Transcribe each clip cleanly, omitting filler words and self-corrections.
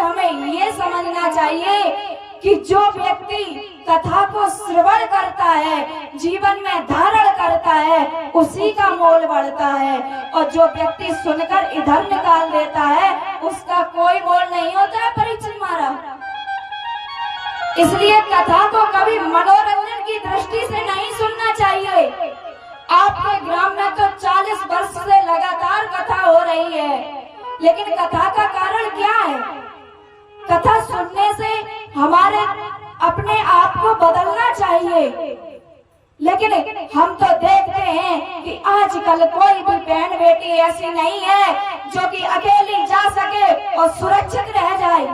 हमें ये समझना चाहिए कि जो व्यक्ति कथा को श्रवण करता है, जीवन में धारण करता है, उसी का मोल बढ़ता है, और जो व्यक्ति सुनकर इधर निकाल देता है उसका कोई मोल नहीं होता है। परीक्षित महाराज, इसलिए कथा को कभी मनोरंजन की दृष्टि से नहीं सुनना चाहिए। आपके ग्राम में तो 40 वर्ष से लगातार कथा हो रही है, लेकिन कथा का कारण क्या है? कथा सुनने से हमारे अपने आप को बदलना चाहिए, लेकिन हम तो देखते हैं कि आजकल कोई भी बहन बेटी ऐसी नहीं है जो कि अकेली जा सके और सुरक्षित रह जाए।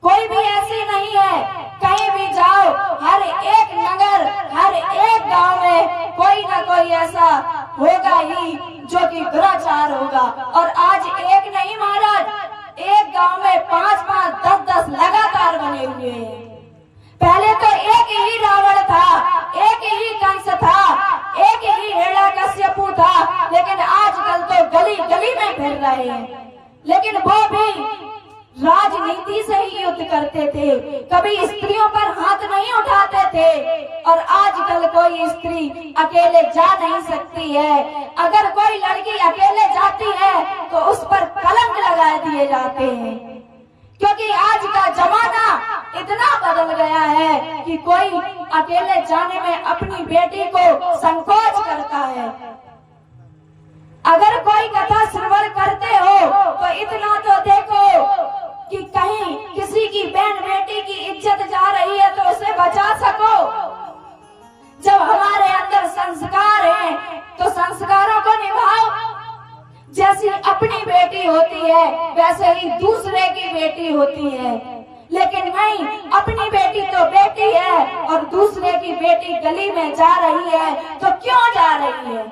कोई भी ऐसी नहीं है। कहीं भी जाओ, हर एक नगर, हर एक गांव में कोई ना कोई ऐसा होगा ही जो कि दुराचार होगा। और आज एक नहीं महाराज, एक गांव में 5-5, 10-10 लगातार बने हुए हैं। पहले तो एक ही रावण था, एक ही कंस था, एक ही हिरण्यकश्यपु था, लेकिन आजकल तो गली गली में फिर रहे हैं। लेकिन वो भी राजनीति से ही युद्ध करते थे, कभी स्त्रियों पर हाथ नहीं उठाते थे। और आजकल कोई स्त्री अकेले जा नहीं सकती है। अगर कोई लड़की अकेले जाती है तो उस पर कलंक लगा दिए जाते हैं, क्योंकि आज का जमाना इतना बदल गया है कि कोई अकेले जाने में अपनी बेटी को संकोच करता है। अगर कोई कथा श्रवण करते हो तो इतना तो देखो कि कहीं किसी की बहन बेटी की इज्जत जा रही है तो उसे बचा सको। जब हमारे अंदर संस्कार हैं तो संस्कारों को निभाओ। जैसी अपनी बेटी होती है वैसे ही दूसरे की बेटी होती है, लेकिन नहीं, अपनी बेटी तो बेटी है और दूसरे की बेटी गली में जा रही है तो क्यों जा रही है?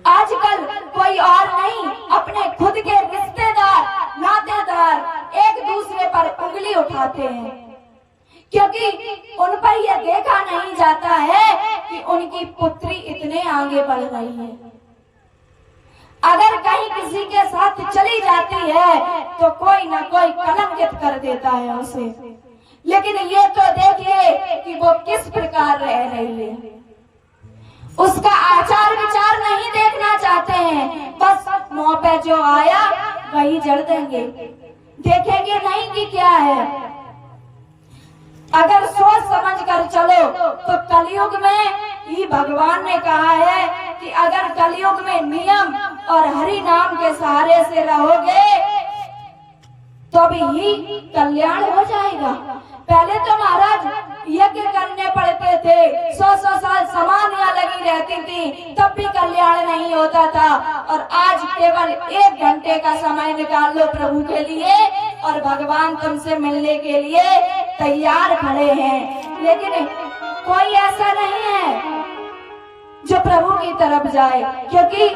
आजकल कोई और नहीं, अपने खुद के रिश्तेदार, नातेदार एक दूसरे पर उंगली उठाते हैं, क्योंकि उन पर यह देखा नहीं जाता है कि उनकी पुत्री इतने आगे बढ़ रही है। अगर कहीं किसी के साथ चली जाती है तो कोई ना कोई कलंकित कर देता है उसे, लेकिन ये तो देखिए कि वो किस प्रकार रह रही है। उसका आचार विचार नहीं देखना चाहते हैं, बस मुंह पे जो आया वही जड़ देंगे, देखेंगे नहीं कि क्या है। अगर सोच समझ कर चलो तो कलयुग में ही भगवान ने कहा है कि अगर कलयुग में नियम और हरि नाम के सहारे से रहोगे तो भी ही कल्याण हो जाएगा। पहले तो महाराज यज्ञ करने पड़ते थे, 100-100 साल समाधियां लगी रहती थी, तब भी कल्याण नहीं होता था। और आज केवल 1 घंटे का समय निकाल लो प्रभु के लिए और भगवान तुमसे मिलने के लिए तैयार खड़े हैं। लेकिन कोई ऐसा नहीं है जो प्रभु की तरफ जाए, क्योंकि